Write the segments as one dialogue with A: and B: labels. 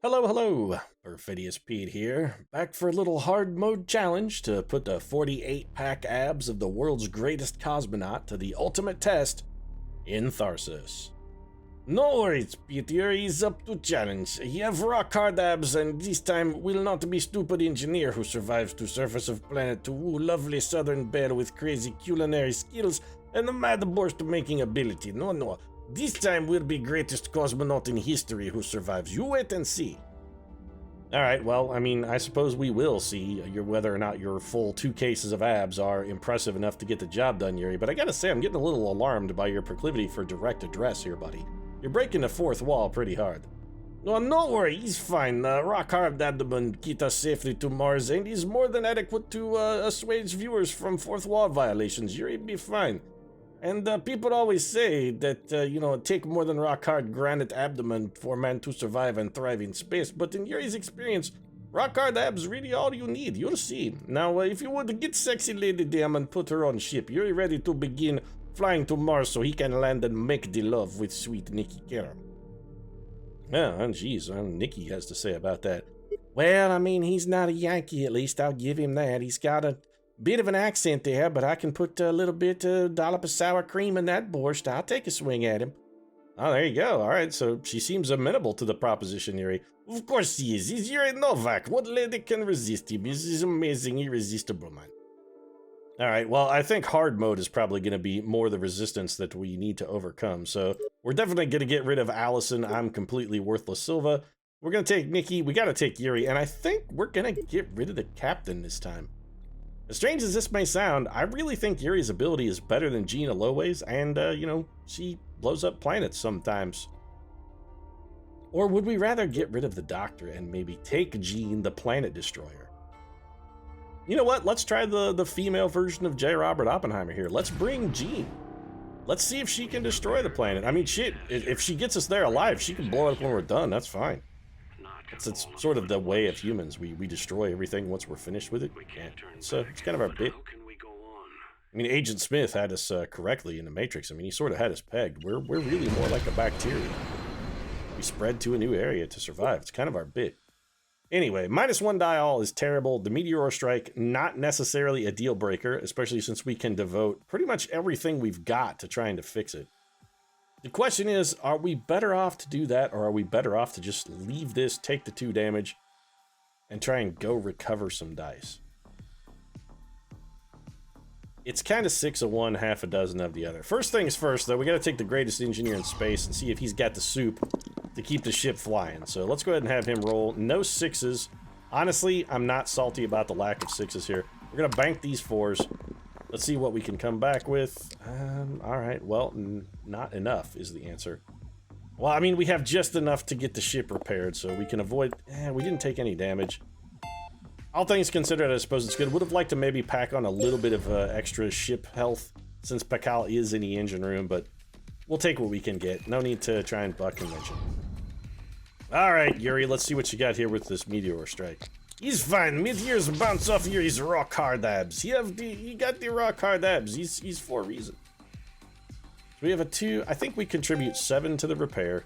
A: Hello, hello! Perfidious Pete here, back for a little hard mode challenge to put the 48-pack abs of the world's greatest cosmonaut to the ultimate test in Tharsis. No worries, Peter, he's up to challenge. He have rock hard abs, and this time will not be stupid engineer who survives to surface of planet to woo lovely southern belle with crazy culinary skills and a mad burst making ability. No. This time will be greatest cosmonaut in history who survives. You wait and see. Alright, well, I mean, I suppose we will see whether or not your full 2 cases of abs are impressive enough to get the job done, Yuri, but I gotta say, I'm getting a little alarmed by your proclivity for direct address here, buddy. You're breaking the fourth wall pretty hard. No, no worry, he's fine. Rock hard abdomen get us safely to Mars, and he's more than adequate to assuage viewers from fourth wall violations. Yuri be fine. And people always say that, it take more than rock-hard granite abdomen for man to survive and thrive in space, but in Yuri's experience, rock-hard abs really all you need, you'll see. Now, if you would get sexy Lady Dam and put her on ship, Yuri ready to begin flying to Mars so he can land and make the love with sweet Nikki Karam. Yeah, geez, Nikki has to say about that. Well, I mean, he's not a Yankee, at least, I'll give him that. He's got a bit of an accent there, but I can put a little bit dollop of sour cream in that borscht. I'll take a swing at him. Oh, there you go. All right, so she seems amenable to the proposition, Yuri. Of course he is. He's Yuri Novak. What lady can resist him? He's amazing, irresistible, man. All right, well, I think hard mode is probably going to be more the resistance that we need to overcome. So we're definitely going to get rid of Allison. I'm completely worthless Silva. We're going to take Nikki. We got to take Yuri. And I think we're going to get rid of the captain this time. As strange as this may sound, I really think Yuri's ability is better than Gina Loway's, and, she blows up planets sometimes. Or would we rather get rid of the Doctor and maybe take Jean, the planet destroyer? You know what? Let's try the female version of J. Robert Oppenheimer here. Let's bring Jean. Let's see if she can destroy the planet. I mean, shit, if she gets us there alive, she can blow it up when we're done. That's fine. It's sort of the way of humans. We destroy everything once we're finished with it. Yeah. It's kind of our bit. I mean, Agent Smith had us correctly in the Matrix. I mean, he sort of had us pegged. We're really more like a bacteria. We spread to a new area to survive. It's kind of our bit. Anyway, -1 die all is terrible. The meteor strike, not necessarily a deal breaker, especially since we can devote pretty much everything we've got to trying to fix it. The question is, are we better off to do that, or are we better off to just leave this, take the 2 damage, and try and go recover some dice? It's kind of 6 of one, half a dozen of the other. First things first, though, we got to take the greatest engineer in space and see if he's got the soup to keep the ship flying. So let's go ahead and have him roll. No 6s. Honestly, I'm not salty about the lack of 6s here. We're going to bank these 4s. Let's see what we can come back with. All right, well, not enough is the answer. Well, I mean, we have just enough to get the ship repaired, so we can avoid... we didn't take any damage. All things considered, I suppose it's good. Would have liked to maybe pack on a little bit of extra ship health, since Pakal is in the engine room, but we'll take what we can get. No need to try and buck convention. All right, Yuri, let's see what you got here with this meteor strike. He's fine. Meteors bounce off Yuri's rock hard abs. He got the rock hard abs. He's for a reason. So we have a 2. I think we contribute 7 to the repair.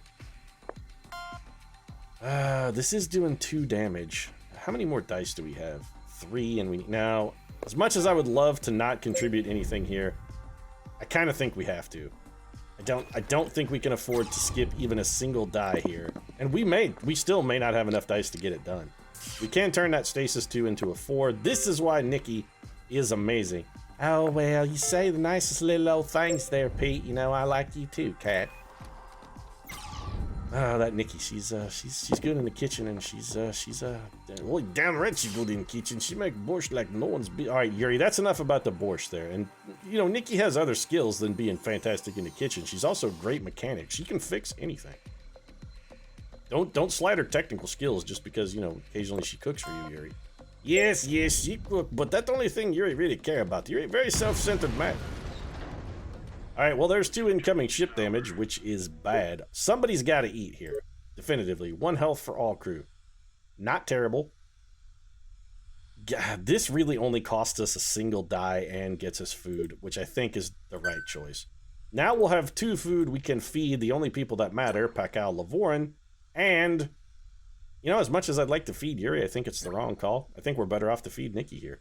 A: This is doing 2 damage. How many more dice do we have? 3, and now, as much as I would love to not contribute anything here, I kind of think we have to. I don't think we can afford to skip even a single die here. And we still may not have enough dice to get it done. We can turn that stasis 2 into a 4. This is why Nikki is amazing. Oh, well, you say the nicest little old things there, Pete. You know, I like you too, cat. Oh, that Nikki, she's good in the kitchen, and well, damn right she's good in the kitchen. She make borscht like no one's All right, Yuri, that's enough about the borscht there. And, Nikki has other skills than being fantastic in the kitchen. She's also a great mechanic. She can fix anything. Don't slight her technical skills just because, occasionally she cooks for you, Yuri. Yes, she cook, but that's the only thing Yuri really care about. You're a very self-centered man. Alright, well, there's 2 incoming ship damage, which is bad. Somebody's got to eat here. Definitively. 1 health for all crew. Not terrible. God, this really only costs us a single die and gets us food, which I think is the right choice. Now we'll have 2 food we can feed the only people that matter, Pakal Lavorin, and You know, as much as I'd like to feed Yuri, I think it's the wrong call. I think we're better off to feed Nikki here.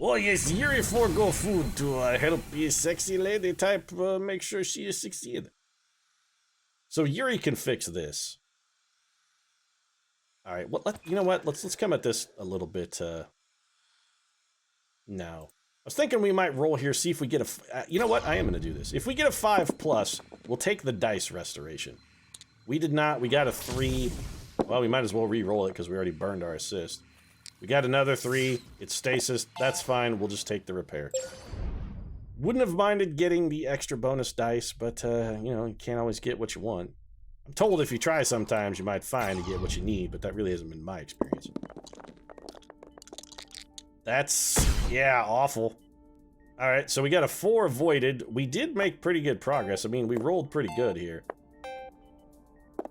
A: Oh yes, Yuri forgo food to help a sexy lady type make sure she succeed. So Yuri can fix this. All right, well, you know what? Let's come at this a little bit. No, I was thinking we might roll here, see if we get a. You know what? I am gonna do this. If we get a 5+, we'll take the dice restoration. We did not. We got a 3. Well, we might as well re-roll it because we already burned our assist. We got another 3. It's stasis. That's fine. We'll just take the repair. Wouldn't have minded getting the extra bonus dice, but you know, you can't always get what you want. I'm told if you try sometimes, you might find to get what you need, but that really hasn't been my experience. That's, yeah, awful. All right, so we got a 4 avoided. We did make pretty good progress. I mean, we rolled pretty good here.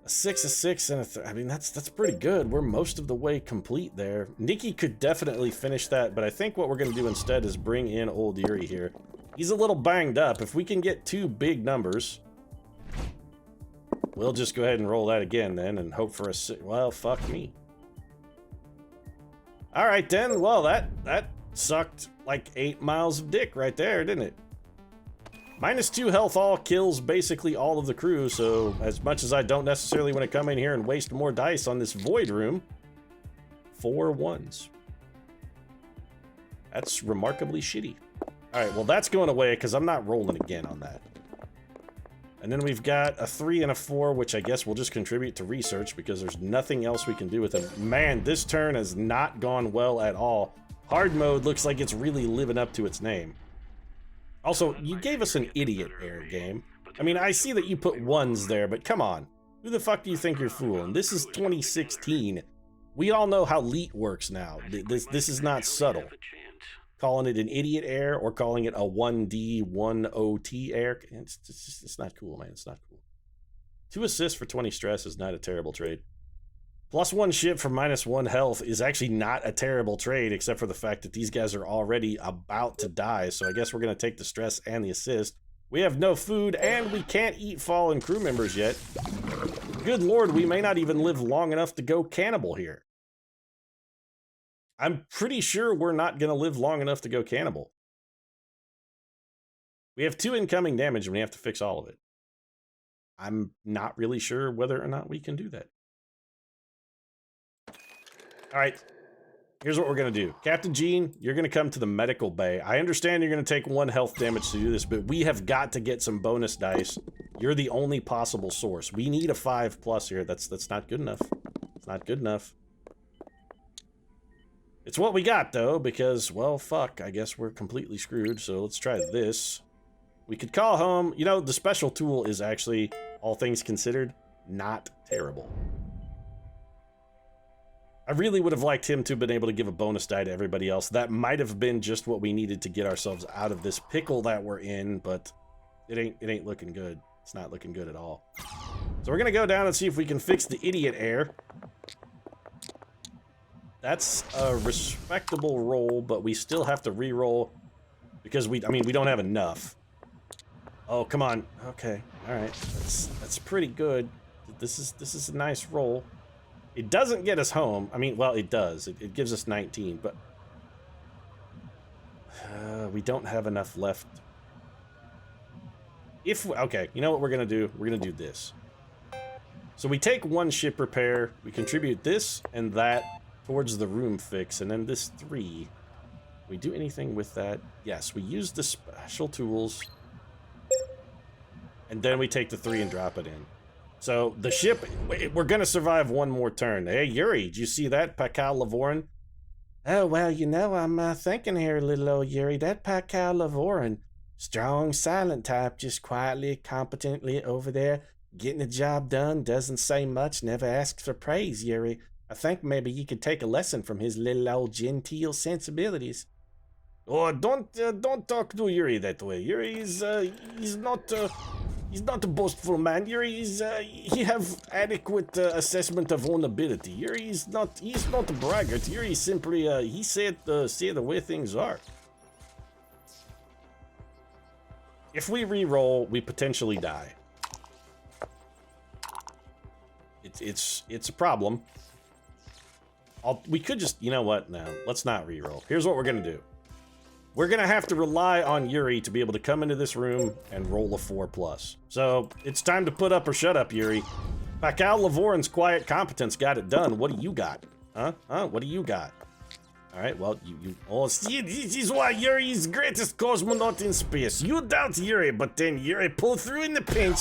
A: A 6, a 6, and a I mean, that's pretty good. We're most of the way complete there. Nikki could definitely finish that, but I think what we're going to do instead is bring in old Yuri here. He's a little banged up. If we can get 2 big numbers, we'll just go ahead and roll that again then and hope for a 6. Well, fuck me. All right, then. Well, that sucked like 8 miles of dick right there, didn't it? -2 health all kills basically all of the crew, so as much as I don't necessarily want to come in here and waste more dice on this void room, 4 1s. That's remarkably shitty. All right, well, that's going away because I'm not rolling again on that. And then we've got a 3 and a 4, which I guess will just contribute to research because there's nothing else we can do with them. Man, this turn has not gone well at all. Hard mode looks like it's really living up to its name. Also, you gave us an idiot air game. I mean, I see that you put 1s there, but come on. Who the fuck do you think you're fooling? This is 2016. We all know how LEET works now. This is not subtle. Calling it an idiot air or calling it a 1D, 1OT air, it's not cool, man. It's not cool. 2 assists for 20 stress is not a terrible trade. +1 ship for -1 health is actually not a terrible trade, except for the fact that these guys are already about to die, so I guess we're going to take the stress and the assist. We have no food, and we can't eat fallen crew members yet. Good lord, we may not even live long enough to go cannibal here. I'm pretty sure we're not going to live long enough to go cannibal. We have 2 incoming damage, and we have to fix all of it. I'm not really sure whether or not we can do that. All right, here's what we're going to do. Captain Gene, you're going to come to the medical bay. I understand you're going to take 1 health damage to do this, but we have got to get some bonus dice. You're the only possible source. We need a 5+ here. That's not good enough. It's not good enough. It's what we got, though, because, well, fuck, I guess we're completely screwed, so let's try this. We could call home. You know, the special tool is actually, all things considered, not terrible. I really would have liked him to have been able to give a bonus die to everybody else. That might have been just what we needed to get ourselves out of this pickle that we're in, but it ain't looking good. It's not looking good at all. So we're gonna go down and see if we can fix the idiot air. That's a respectable roll, but we still have to re-roll because we don't have enough. Oh, come on. Okay. All right. That's pretty good. This is a nice roll. It doesn't get us home. I mean, well, it does. It gives us 19, but we don't have enough left. Okay, you know what we're gonna do? We're gonna do this. So we take 1 ship repair, we contribute this and that towards the room fix, and then this 3. We do anything with that? Yes, we use the special tools, and then we take the 3 and drop it in. So the ship, we're gonna survive 1 more turn. Hey Yuri, did you see that, Pakal Lavorin? Oh well, you know, I'm thinking here, little old Yuri. That Pakal Lavorin, strong, silent type, just quietly, competently over there, getting the job done. Doesn't say much, never asks for praise, Yuri. I think maybe you could take a lesson from his little old genteel sensibilities. Oh, don't talk to Yuri that way. Yuri is he's not a boastful man. Yuri is he have adequate assessment of own ability. Yuri is not a braggart. Yuri is simply he said the way things are. If we re-roll, we potentially die. it's a problem. We could just, you know what? No, let's not reroll. Here's what we're gonna do. We're gonna have to rely on Yuri to be able to come into this room and roll a 4+. So it's time to put up or shut up, Yuri. Pakal Lavorin's quiet competence got it done. What do you got? Huh? What do you got? All right, well, oh, see, this is why Yuri is greatest cosmonaut in space. You doubt Yuri, but then Yuri pulled through in the pinch,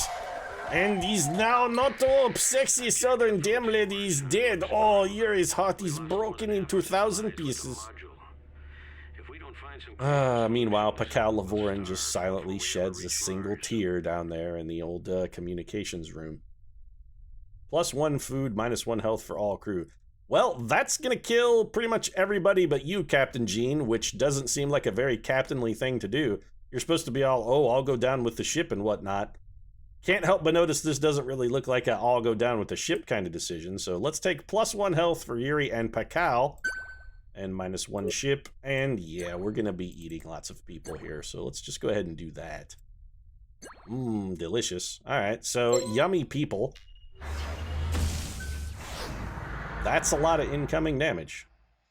A: and he's now not all sexy southern damn lady is dead. Oh, Yuri's heart is broken into 1,000 pieces. Meanwhile, Pakal Lavorin just silently sheds a single tear down there in the old communications room. +1 food, -1 health for all crew. Well, that's gonna kill pretty much everybody but you, Captain Gene, which doesn't seem like a very captainly thing to do. You're supposed to be all, oh, I'll go down with the ship and whatnot. Can't help but notice this doesn't really look like a I'll go down with the ship kind of decision, so let's take +1 health for Yuri and Pakal, and -1 ship, and yeah, we're gonna be eating lots of people here, so let's just go ahead and do that. Delicious. Alright, so yummy people. That's a lot of incoming damage.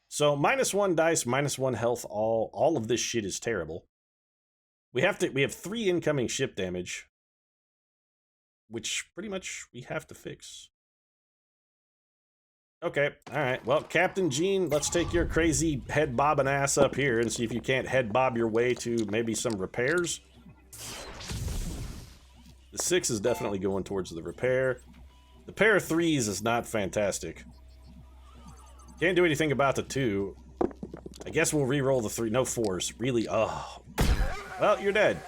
A: So -1 dice, -1 health, all of this shit is terrible. We have 3 incoming ship damage, which pretty much we have to fix. Okay, alright, well, Captain Gene, let's take your crazy head bobbing ass up here and see if you can't head bob your way to maybe some repairs. The 6 is definitely going towards the repair. The pair of 3s is not fantastic. Can't do anything about the 2. I guess we'll re-roll the 3. No 4s. Really? Oh. Well, you're dead.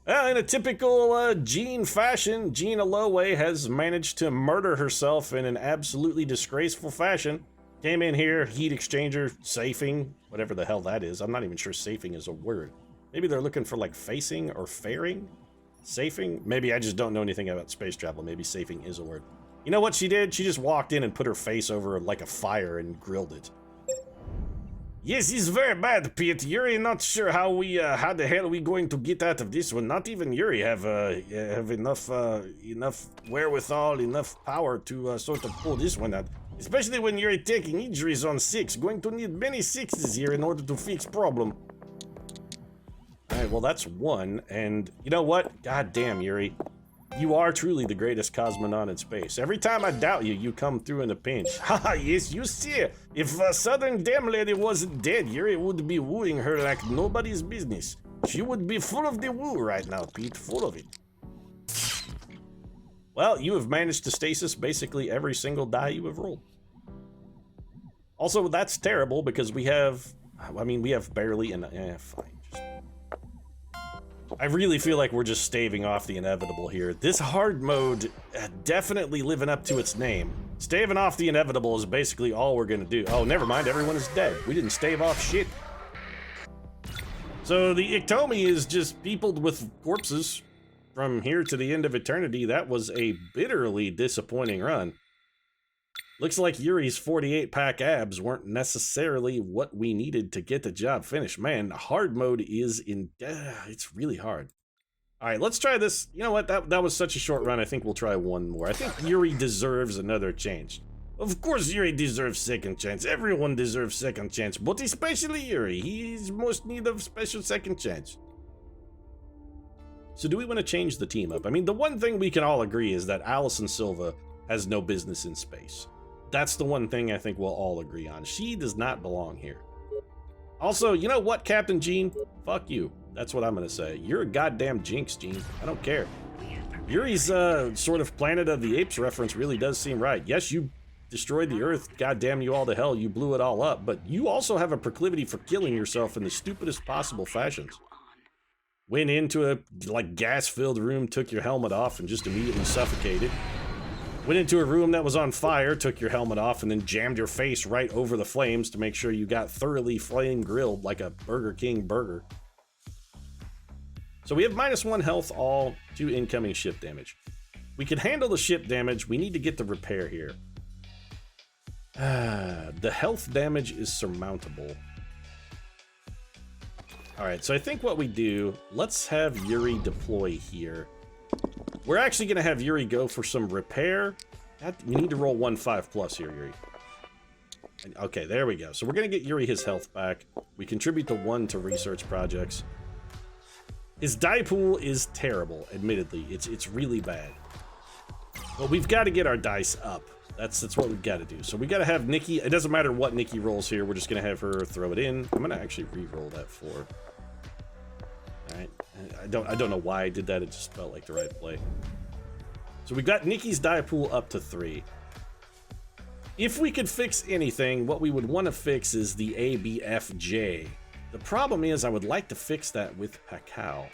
A: Well, in a typical Jean fashion, Jean Aloe has managed to murder herself in an absolutely disgraceful fashion. Came in here, heat exchanger, safing, whatever the hell that is. I'm not even sure safing is a word. Maybe they're looking for like facing or faring? Safing? Maybe I just don't know anything about space travel. Maybe safing is a word. You know what she did? She just walked in and put her face over like a fire and grilled it. Yes, it's very bad, Pete. Yuri, not sure how the hell are we going to get out of this one. Not even Yuri have enough wherewithal, enough power to sort of pull this one out. Especially when you're taking injuries on 6. Going to need many 6s here in order to fix problem. Alright, well that's 1, and you know what? God damn, Yuri. You are truly the greatest cosmonaut in space. Every time I doubt you, you come through in a pinch. Haha, yes, you see. If Southern Damn Lady wasn't dead, Yuri would be wooing her like nobody's business. She would be full of the woo right now, Pete. Full of it. Well, you have managed to stasis basically every single die you have rolled. Also, that's terrible because we have... I mean, we have barely enough... fine. I really feel like we're just staving off the inevitable here. This hard mode definitely living up to its name. Staving off the inevitable is basically all we're gonna do. Oh, never mind, everyone is dead. We didn't stave off shit. So the Iktomi is just peopled with corpses from here to the end of eternity. That was a bitterly disappointing run. Looks like Yuri's 48-pack abs weren't necessarily what we needed to get the job finished. Man, hard mode is it's really hard. All right, let's try this. You know what? That was such a short run. I think we'll try one more. I think Yuri deserves another chance. Of course, Yuri deserves second chance. Everyone deserves second chance, but especially Yuri. He's most need of special second chance. So do we want to change the team up? I mean, the one thing we can all agree is that Alison Silva has no business in space. That's the one thing I think we'll all agree on. She does not belong here. Also, you know what, Captain Gene? Fuck you. That's what I'm gonna say. You're a goddamn jinx, Gene. I don't care. Yuri's sort of Planet of the Apes reference really does seem right. Yes, you destroyed the Earth. Goddamn you all to hell. You blew it all up. But you also have a proclivity for killing yourself in the stupidest possible fashions. Went into a like gas-filled room, took your helmet off, and just immediately suffocated. Went into a room that was on fire, took your helmet off, and then jammed your face right over the flames to make sure you got thoroughly flame grilled like a Burger King burger. So we have -1 health, all 2 incoming ship damage. We can handle the ship damage. We need to get the repair here. The health damage is surmountable. Alright, so I think what we do, let's have Yuri deploy here. We're actually going to have Yuri go for some repair. We need to roll 1 5+ here, Yuri. Okay, there we go. So we're going to get Yuri his health back. We contribute the 1 to research projects. His die pool is terrible, admittedly. It's really bad. But we've got to get our dice up. That's what we've got to do. So we got to have Nikki. It doesn't matter what Nikki rolls here. We're just going to have her throw it in. I'm going to actually re-roll that 4. All right. I don't know why I did that. It just felt like the right play. So we got Nikki's die pool up to 3. If we could fix anything, what we would want to fix is the ABFJ. The problem is I would like to fix that with Pakal.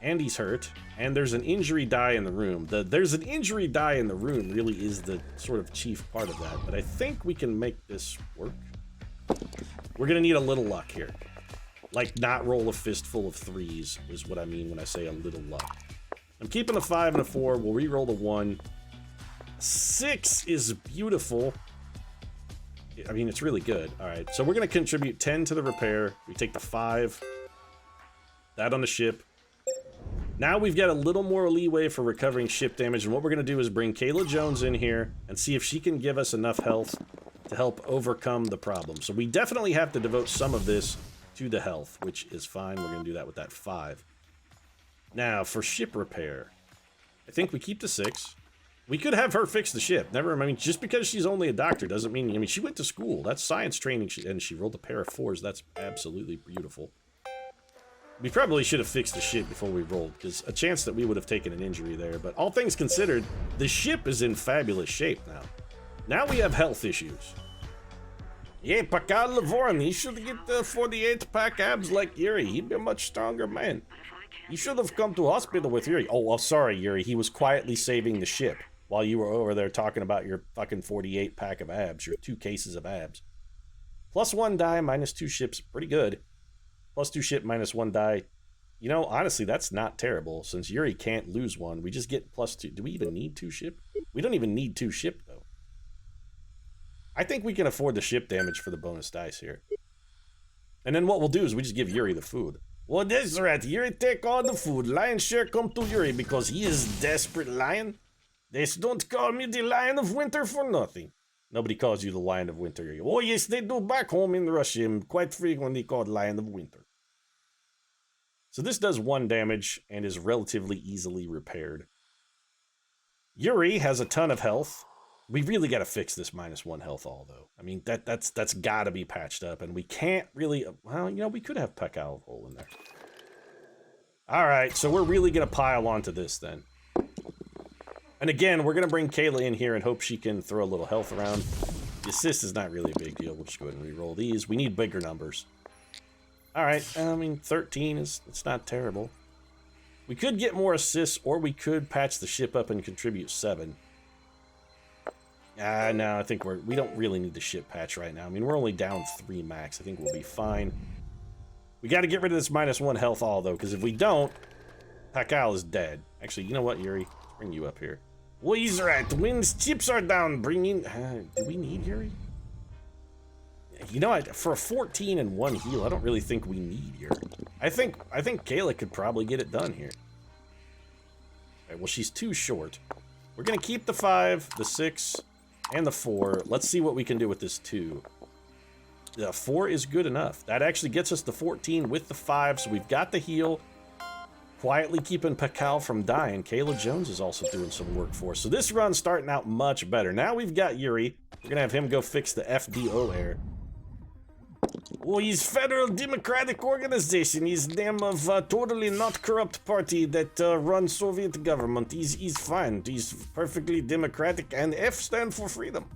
A: Andy's hurt, and there's an injury die in the room. There's an injury die in the room really is the sort of chief part of that, but I think we can make this work. We're gonna need a little luck here. Like, not roll a fistful of 3s is what I mean when I say a little luck. I'm keeping the 5 and a 4. We'll re-roll the 1. 6 is beautiful. I mean, it's really good. All right, so we're gonna contribute 10 to the repair. We take the 5. That on the ship. Now we've got a little more leeway for recovering ship damage, and what we're going to do is bring Kayla Jones in here and see if she can give us enough health to help overcome the problem. So we definitely have to devote some of this to the health, which is fine. We're going to do that with that 5. Now, for ship repair, I think we keep the 6. We could have her fix the ship. I mean, just because she's only a doctor doesn't mean... I mean, she went to school. That's science training, and she rolled a pair of 4s. That's absolutely beautiful. We probably should have fixed the ship before we rolled, because a chance that we would have taken an injury there. But all things considered, the ship is in fabulous shape now. Now we have health issues. Yeah, Pakal Lavorn, he should get the 48-pack abs like Yuri. He'd be a much stronger man. He should have come to hospital with Yuri. Oh, well, sorry, Yuri. He was quietly saving the ship while you were over there talking about your fucking 48-pack of abs, your 2 cases of abs. +1 die, -2 ships, pretty good. +2 ship, -1 die. You know, honestly, that's not terrible. Since Yuri can't lose 1, we just get +2. Do we even need 2 ship? We don't even need 2 ship, though. I think we can afford the ship damage for the bonus dice here. And then what we'll do is we just give Yuri the food. Well, that's right. Yuri take all the food. Lion's share come to Yuri because he is desperate lion. They don't call me the Lion of Winter for nothing. Nobody calls you the Lion of Winter. Oh, yes, they do back home in Russia. I'm quite frequently called Lion of Winter. So this does 1 damage and is relatively easily repaired. Yuri has a ton of health. We really got to fix this -1 health all, though. I mean, that's got to be patched up, and we can't really... Well, you know, we could have Pakal roll in there. All right, so we're really going to pile onto this, then. And again, we're going to bring Kayla in here and hope she can throw a little health around. The assist is not really a big deal. We'll just go ahead and re-roll these. We need bigger numbers. All right, I mean, 13 it's not terrible. We could get more assists, or we could patch the ship up and contribute 7. No, I think we don't really need the ship patch right now. I mean, we're only down 3 max. I think we'll be fine. We got to get rid of this -1 health all, though, because if we don't, Pakal is dead. Actually, you know what, Yuri? Let's bring you up here. Well, he's right. Wind's chips are down. Bring in... do we need Yuri? You know, for a 14 and 1 heal, I don't really think we need Yuri. I think Kayla could probably get it done here. All right, well, she's too short. We're going to keep the 5, the 6, and the 4. Let's see what we can do with this 2. The 4 is good enough. That actually gets us the 14 with the 5, so we've got the heal. Quietly keeping Pakal from dying. Kayla Jones is also doing some work for us. So this run's starting out much better. Now we've got Yuri. We're going to have him go fix the FDO error. Well, he's Federal Democratic Organization. He's name of a totally not corrupt party that runs Soviet government. He's fine. He's perfectly democratic, and F stand for freedom.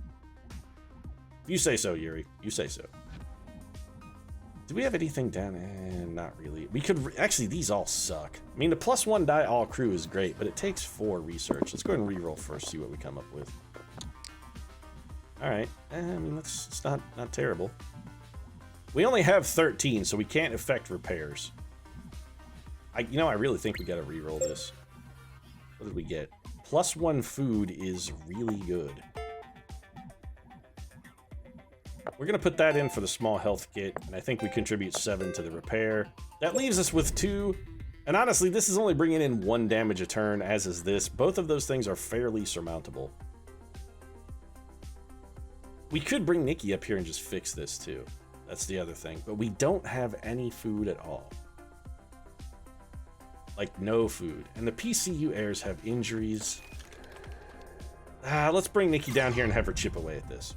A: You say so, Yuri. You say so. Do we have anything down? Not really. We could... Actually, these all suck. I mean, the +1 die all crew is great, but it takes 4 research. Let's go ahead and re-roll first, see what we come up with. All right. I mean, it's not terrible. We only have 13, so we can't affect repairs. You know, I really think we got to re-roll this. What did we get? +1 food is really good. We're going to put that in for the small health kit, and I think we contribute 7 to the repair. That leaves us with 2, And honestly, this is only bringing in 1 damage a turn, as is this. Both of those things are fairly surmountable. We could bring Nikki up here and just fix this too. That's the other thing. But we don't have any food at all. Like, no food. And the PCU heirs have injuries. Let's bring Nikki down here and have her chip away at this.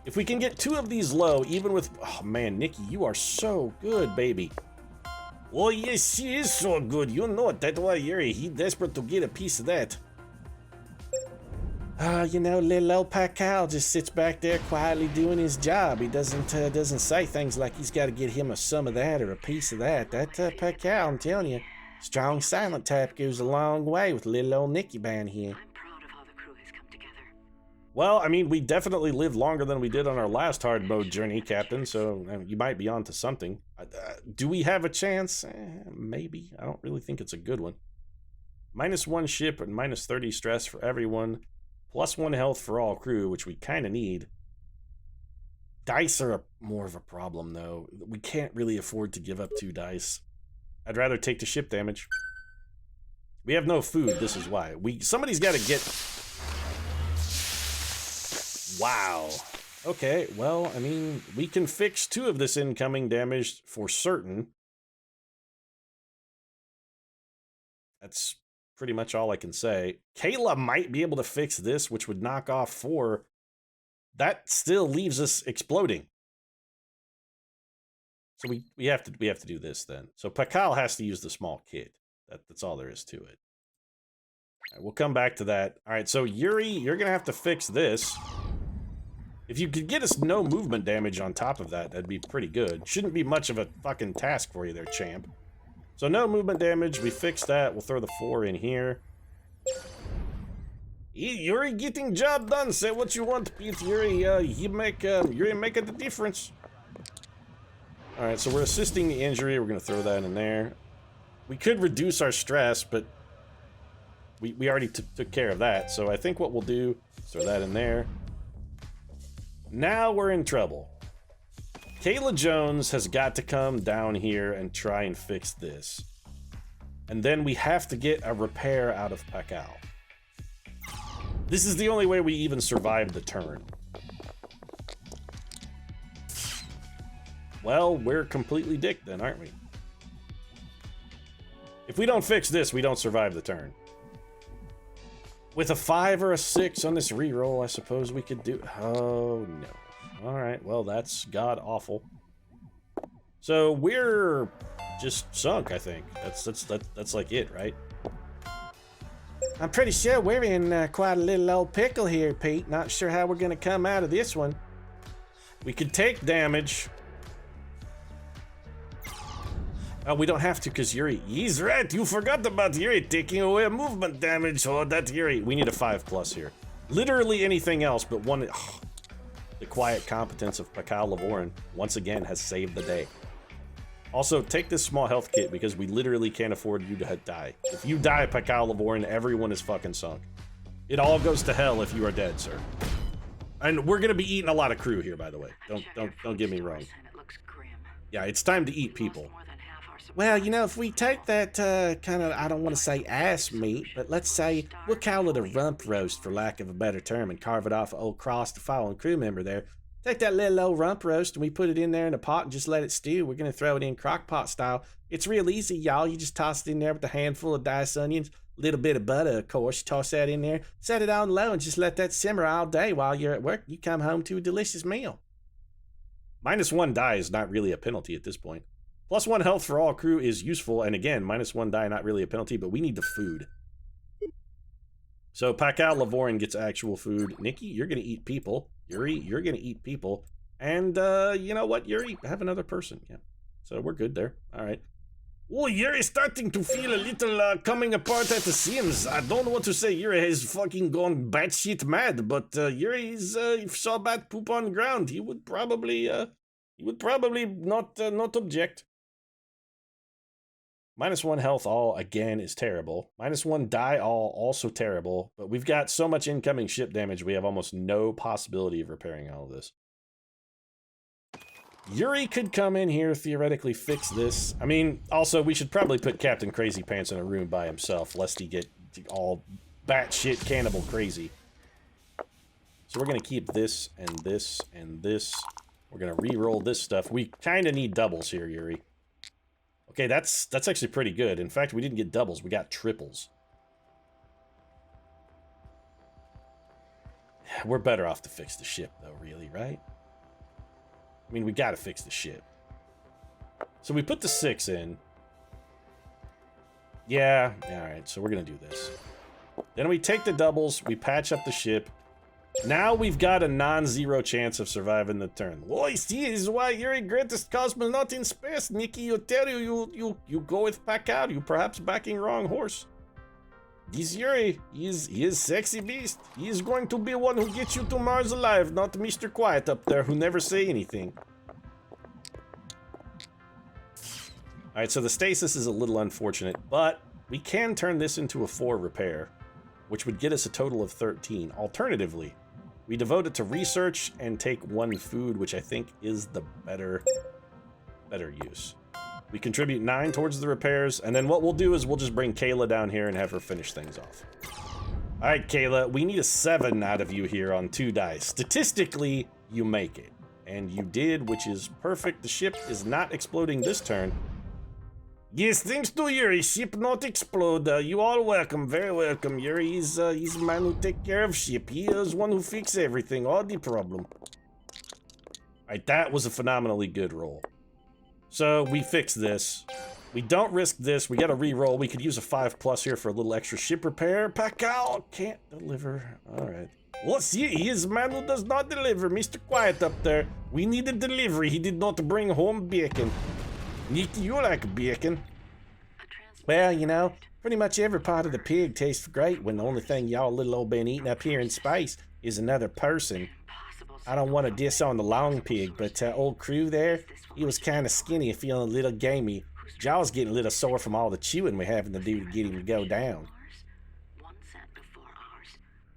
A: If we can get 2 of these low, even with... Oh, man, Nikki, you are so good, baby. Oh, yes, she is so good. You know it. That's why Yuri, he's desperate to get a piece of that. You know, little old Pacal just sits back there quietly doing his job. He doesn't say things like he's got to get him some of that or a piece of that. That Pacal, I'm telling you, strong silent tap goes a long way with little old Nikki Band here.
B: I'm proud of how the crew has come together.
A: Well, I mean, we definitely lived longer than we did on our last hard mode journey, Captain, so you might be onto something. Do we have a chance? Maybe. I don't really think it's a good one. -1 ship and -30 stress for everyone. +1 health for all crew, which we kind of need. Dice are more of a problem, though. We can't really afford to give up 2 dice. I'd rather take the ship damage. We have no food, this is why. Somebody's got to get... Wow. Okay, well, I mean, we can fix 2 of this incoming damage for certain. That's pretty much all I can say. Kayla might be able to fix this, which would knock off 4. That still leaves us exploding. So we have to do this then. So Pakal has to use the small kit. That's all there is to it. All right, we'll come back to that. All right, so Yuri, you're gonna have to fix this. If you could get us no movement damage on top of that, that'd be pretty good. Shouldn't be much of a fucking task for you there, champ. So no movement damage, we fixed that. We'll throw the 4 in here. Yuri getting job done. Say what you want, Pete. Yuri, Yuri making the difference. All right, so we're assisting the injury. We're gonna throw that in there. We could reduce our stress, but we already took care of that. So I think what we'll do is throw that in there. Now we're in trouble. Kayla Jones has got to come down here and try and fix this. And then we have to get a repair out of Pakal. This is the only way we even survive the turn. Well, we're completely dicked then, aren't we? If we don't fix this, we don't survive the turn. With a 5 or a 6 on this reroll, I suppose we could do... Oh, no. Alright, well, that's god-awful. So, we're just sunk, I think. That's like it, right? I'm pretty sure we're in quite a little old pickle here, Pete. Not sure how we're gonna come out of this one. We could take damage. Oh, we don't have to, because Yuri... He's right, you forgot about Yuri taking away movement damage. Oh, that Yuri... We need a 5+ here. Literally anything else, but one... Oh, the quiet competence of Pakal Lavorin, once again, has saved the day. Also, take this small health kit, because we literally can't afford you to die. If you die, Pakal Lavorin, everyone is fucking sunk. It all goes to hell if you are dead, sir. And we're gonna be eating a lot of crew here, by the way. Don't get me wrong. Yeah, it's time to eat people. Well, you know, if we take that kind of, I don't want to say ass meat, but let's say we'll call it a rump roast for lack of a better term and carve it off of old Cross, the fallen crew member there. Take that little old rump roast and we put it in there in a pot and just let it stew. We're going to throw it in crock pot style. It's real easy, y'all. You just toss it in there with a handful of diced onions, a little bit of butter, of course. You toss that in there, set it on low and just let that simmer all day while you're at work. You come home to a delicious meal. -1 die is not really a penalty at this point. +1 health for all crew is useful, and again, -1 die, not really a penalty, but we need the food. So Pakal Lavorin gets actual food. Nikki, you're gonna eat people. Yuri, you're gonna eat people. And, you know what, Yuri? Have another person, yeah. So we're good there, all right. Oh, Yuri's starting to feel a little, coming apart at the seams. I don't know what to say. Yuri has fucking gone batshit mad, but, Yuri is, if saw bat poop on the ground, he would probably not object. -1 health all, again, is terrible. -1 die all, also terrible. But we've got so much incoming ship damage, we have almost no possibility of repairing all of this. Yuri could come in here, theoretically fix this. I mean, also, we should probably put Captain Crazy Pants in a room by himself, lest he get all batshit cannibal crazy. So we're gonna keep this and this and this. We're gonna re-roll this stuff. We kind of need doubles here, Yuri. Okay, that's actually pretty good. In fact, we didn't get doubles, we got triples. We're better off to fix the ship, though, really, right? I mean, we gotta fix the ship. So we put the 6 in. Yeah, alright, so we're gonna do this. Then we take the doubles, we patch up the ship. Now we've got a non-zero chance of surviving the turn. Oh, I see, this is why you're a greatest cosmonaut in space, Nikki. You tell you go with Packard, you perhaps backing wrong horse. This Yuri, he is sexy beast. He is going to be one who gets you to Mars alive, not Mr. Quiet up there who never say anything. Alright, so the stasis is a little unfortunate, but we can turn this into a 4 repair, which would get us a total of 13. Alternatively, we devote it to research and take 1 food, which I think is the better use. We contribute 9 towards the repairs, and then what we'll do is we'll just bring Kayla down here and have her finish things off. Alright, Kayla, we need a 7 out of you here on 2 dice. Statistically, you make it. And you did, which is perfect. The ship is not exploding this turn. Yes, thanks to Yuri, ship not explode. You all welcome, very welcome. Yuri, he's a man who take care of ship. He is one who fix everything, all the problem. Alright, that was a phenomenally good roll. So we fix this. We don't risk this. We got to re-roll. We could use a 5+ here for a little extra ship repair. Pacal can't deliver. All right. Well, see, he is a man who does not deliver. Mr. Quiet up there. We need a delivery. He did not bring home bacon. Nikki, you like bacon? Well, you know, pretty much every part of the pig tastes great when the only thing y'all little old been eating up here in space is another person. I don't want to diss on the long pig, but old Crew there, he was kind of skinny and feeling a little gamey. Jaw's getting a little sore from all the chewing we're having to do to get him to go down.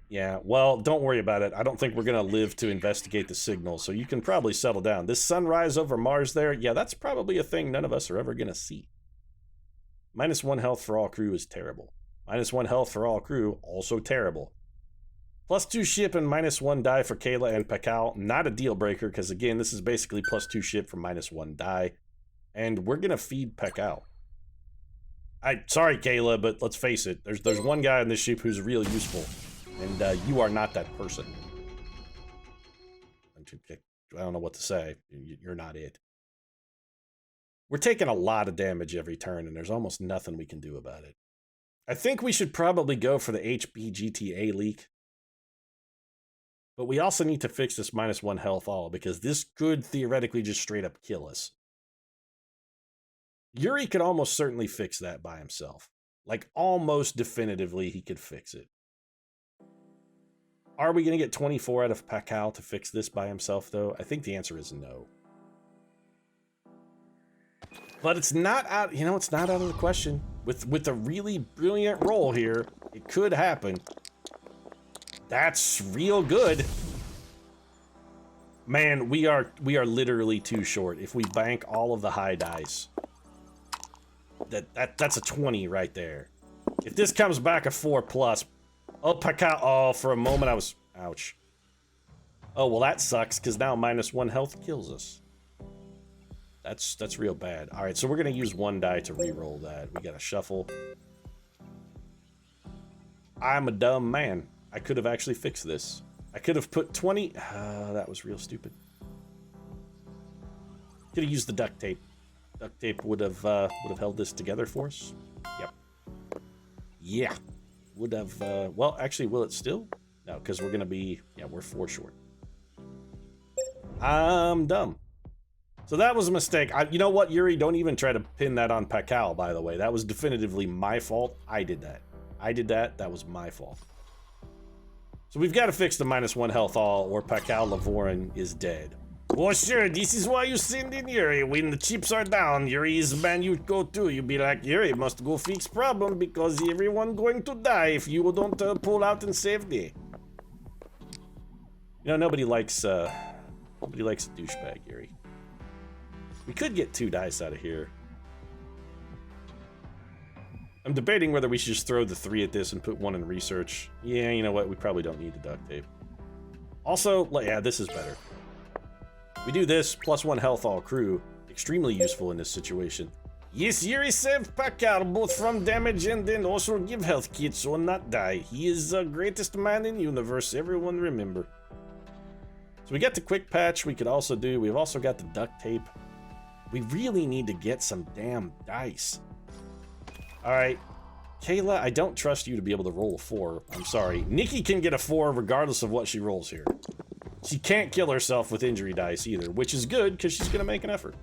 A: Yeah, well, don't worry about it. I don't think we're going to live to investigate the signal, so you can probably settle down. This sunrise over Mars there, yeah, that's probably a thing none of us are ever going to see. -1 health for all crew is terrible. -1 health for all crew, also terrible. +2 ship and -1 die for Kayla and Pacal. Not a deal breaker, because again, this is basically +2 ship for -1 die. And we're going to feed Pacal. Sorry, Kayla, but let's face it. There's one guy in this ship who's real useful. And you are not that person. I don't know what to say. You're not it. We're taking a lot of damage every turn, and there's almost nothing we can do about it. I think we should probably go for the HBGTA leak. But we also need to fix this -1 health all, because this could theoretically just straight up kill us. Yuri could almost certainly fix that by himself. Like, almost definitively he could fix it. Are we going to get 24 out of Pacal to fix this by himself, though? I think the answer is no. But it's not out, you know, it's not out of the question. With a really brilliant roll here, it could happen. That's real good. Man, we are literally too short. If we bank all of the high dice, that's a 20 right there. If this comes back a 4+, oh, Pacal, oh, for a moment I was, ouch. Oh, well that sucks, because now -1 health kills us. That's real bad. All right, so we're gonna use 1 die to re-roll that. We gotta shuffle. I'm a dumb man. I could have actually fixed this. I could have put 20. That was real stupid. Could have used the duct tape. Duct tape would have held this together for us. Yep. Yeah. Would have. Well, actually, will it still? No, because we're gonna be. Yeah, we're 4 short. I'm dumb. So that was a mistake. You know what, Yuri? Don't even try to pin that on Pacal, by the way. That was definitively my fault. I did that. That was my fault. So we've got to fix the -1 health all, or Pacal Lavorin is dead. Well, sure, this is why you send in Yuri. When the chips are down, Yuri is the man you go to. You be like, Yuri must go fix problem because everyone going to die if you don't pull out and save day. You know, nobody likes a douchebag, Yuri. We could get 2 dice out of here. I'm debating whether we should just throw the 3 at this and put 1 in research. Yeah, you know what? We probably don't need the duct tape. Also, yeah, this is better. We do this, plus 1 health all crew. Extremely useful in this situation. Yes, Yuri saved Packard both from damage and then also give health kits or not die. He is the greatest man in universe, everyone remember. So we got the quick patch we could also do. We've also got the duct tape. We really need to get some damn dice. Alright, Kayla, I don't trust you to be able to roll a 4. I'm sorry. Nikki can get a 4 regardless of what she rolls here. She can't kill herself with injury dice either, which is good because she's going to make an effort.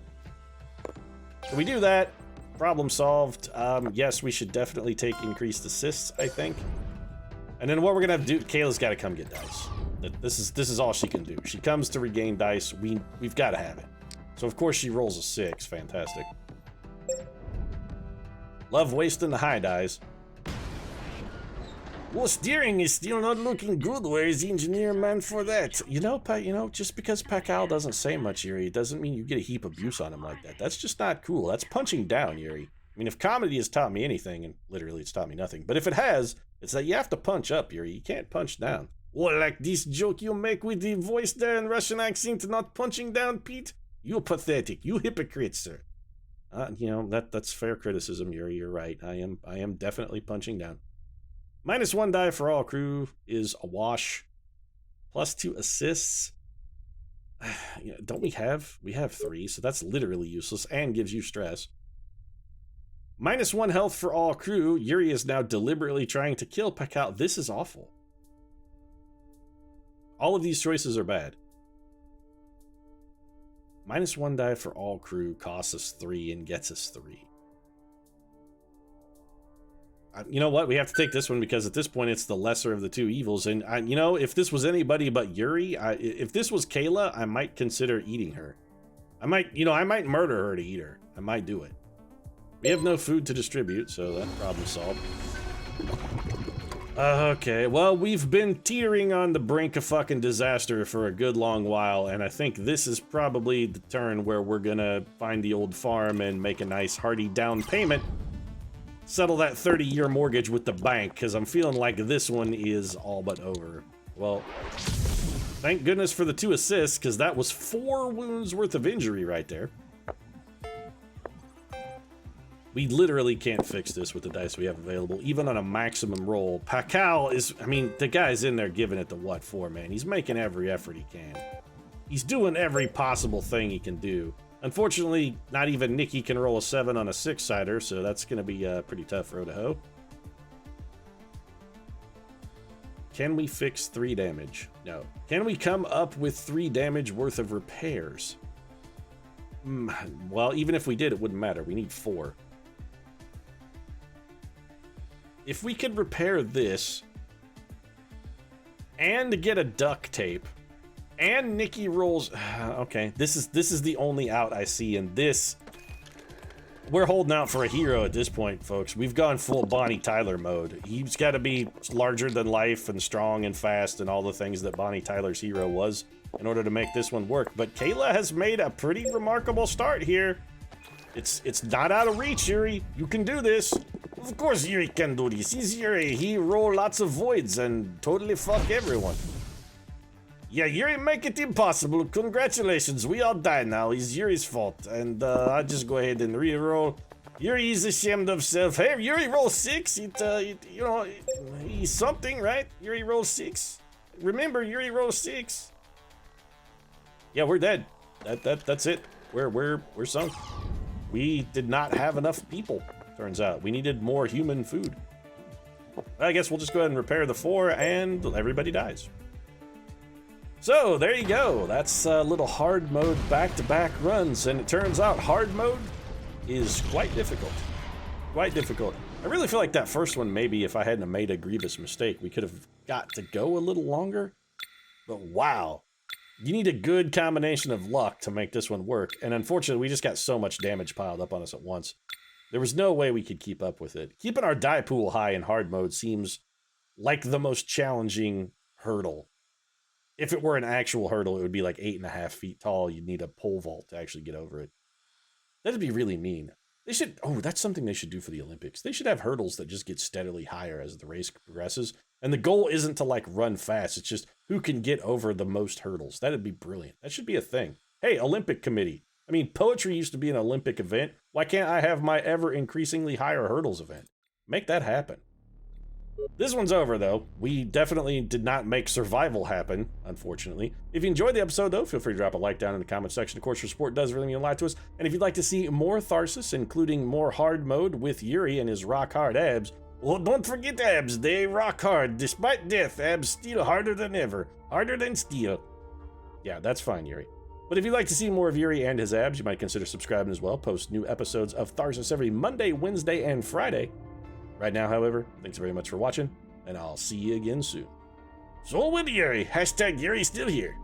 A: So we do that. Problem solved. Yes, we should definitely take increased assists, I think. And then what we're going to do, Kayla's got to come get dice. This is all she can do. She comes to regain dice. We've got to have it. So of course she rolls a 6. Fantastic. Love wasting the high dice. Well, steering is still not looking good. Where is the engineer man for that? You know, just because Pakal doesn't say much, Yuri, doesn't mean you get a heap of abuse on him like that. That's just not cool. That's punching down, Yuri. I mean, if comedy has taught me anything, and literally it's taught me nothing, but if it has, it's that you have to punch up, Yuri. You can't punch down. Or like this joke you make with the voice there in Russian accent, not punching down, Pete? You pathetic. You hypocrite, sir. You know, that's fair criticism, Yuri. You're right. I am definitely punching down. -1 die for all crew is a wash. +2 assists. Don't we have? We have 3, so that's literally useless and gives you stress. -1 health for all crew. Yuri is now deliberately trying to kill Pakal. This is awful. All of these choices are bad. -1 die for all crew costs us 3 and gets us 3. You know what? We have to take this one because at this point it's the lesser of the 2 evils. And you know, if this was anybody but Yuri, if this was Kayla, I might consider eating her. I might murder her to eat her. I might do it. We have no food to distribute, so that problem solved. Okay, well, we've been teetering on the brink of fucking disaster for a good long while, and I think this is probably the turn where we're gonna find the old farm and make a nice hearty down payment. Settle that 30-year mortgage with the bank, because I'm feeling like this one is all but over. Well, thank goodness for the 2 assists, because that was 4 wounds worth of injury right there. We literally can't fix this with the dice we have available, even on a maximum roll. Pakal is, I mean, the guy's in there giving it the what for, man. He's making every effort he can. He's doing every possible thing he can do. Unfortunately, not even Nikki can roll a 7 on a 6-sider, so that's going to be a pretty tough row to hoe. Can we fix 3 damage? No. Can we come up with 3 damage worth of repairs? Well, even if we did, it wouldn't matter. We need 4. If we could repair this and get a duct tape and Nikki rolls, okay, this is the only out I see in this. We're holding out for a hero at this point, folks. We've gone full Bonnie Tyler mode. He's got to be larger than life and strong and fast and all the things that Bonnie Tyler's hero was in order to make this one work. But Kayla has made a pretty remarkable start here. It's not out of reach, Yuri. You can do this. Of course Yuri can do this. He's Yuri. He roll lots of voids and totally fuck everyone. Yeah, Yuri make it impossible. Congratulations. We all die now. It's Yuri's fault. And I'll just go ahead and re-roll. Yuri is ashamed of self. Hey, Yuri roll 6. You know, he's something, right? Yuri roll 6. Remember, Yuri roll 6. Yeah, we're dead. That's it. We're sunk. We did not have enough people, turns out. We needed more human food. I guess we'll just go ahead and repair the 4 and everybody dies. So, there you go. That's a little hard mode back-to-back runs, and it turns out hard mode is quite difficult. Quite difficult. I really feel like that first one, maybe if I hadn't made a grievous mistake, we could have got to go a little longer. But wow. You need a good combination of luck to make this one work, and unfortunately, we just got so much damage piled up on us at once. There was no way we could keep up with it. Keeping our die pool high in hard mode seems like the most challenging hurdle. If it were an actual hurdle, it would be like 8.5 feet tall. You'd need a pole vault to actually get over it. That'd be really mean. They should, oh, that's something they should do for the Olympics. They should have hurdles that just get steadily higher as the race progresses. And the goal isn't to like run fast. It's just who can get over the most hurdles. That'd be brilliant. That should be a thing. Hey, Olympic committee. I mean, poetry used to be an Olympic event. Why can't I have my ever increasingly higher hurdles event? Make that happen. This one's over, though. We definitely did not make survival happen, unfortunately. If you enjoyed the episode, though, feel free to drop a like down in the comment section. Of course, your support does really mean a lot to us. And if you'd like to see more Tharsis, including more hard mode with Yuri and his rock-hard abs, well, don't forget abs. They rock hard. Despite death, abs still harder than ever. Harder than steel. Yeah, that's fine, Yuri. But if you'd like to see more of Yuri and his abs, you might consider subscribing as well. Post new episodes of Tharsis every Monday, Wednesday, and Friday. Right now, however, thanks very much for watching, and I'll see you again soon. So with Yuri, hashtag Yuri still here.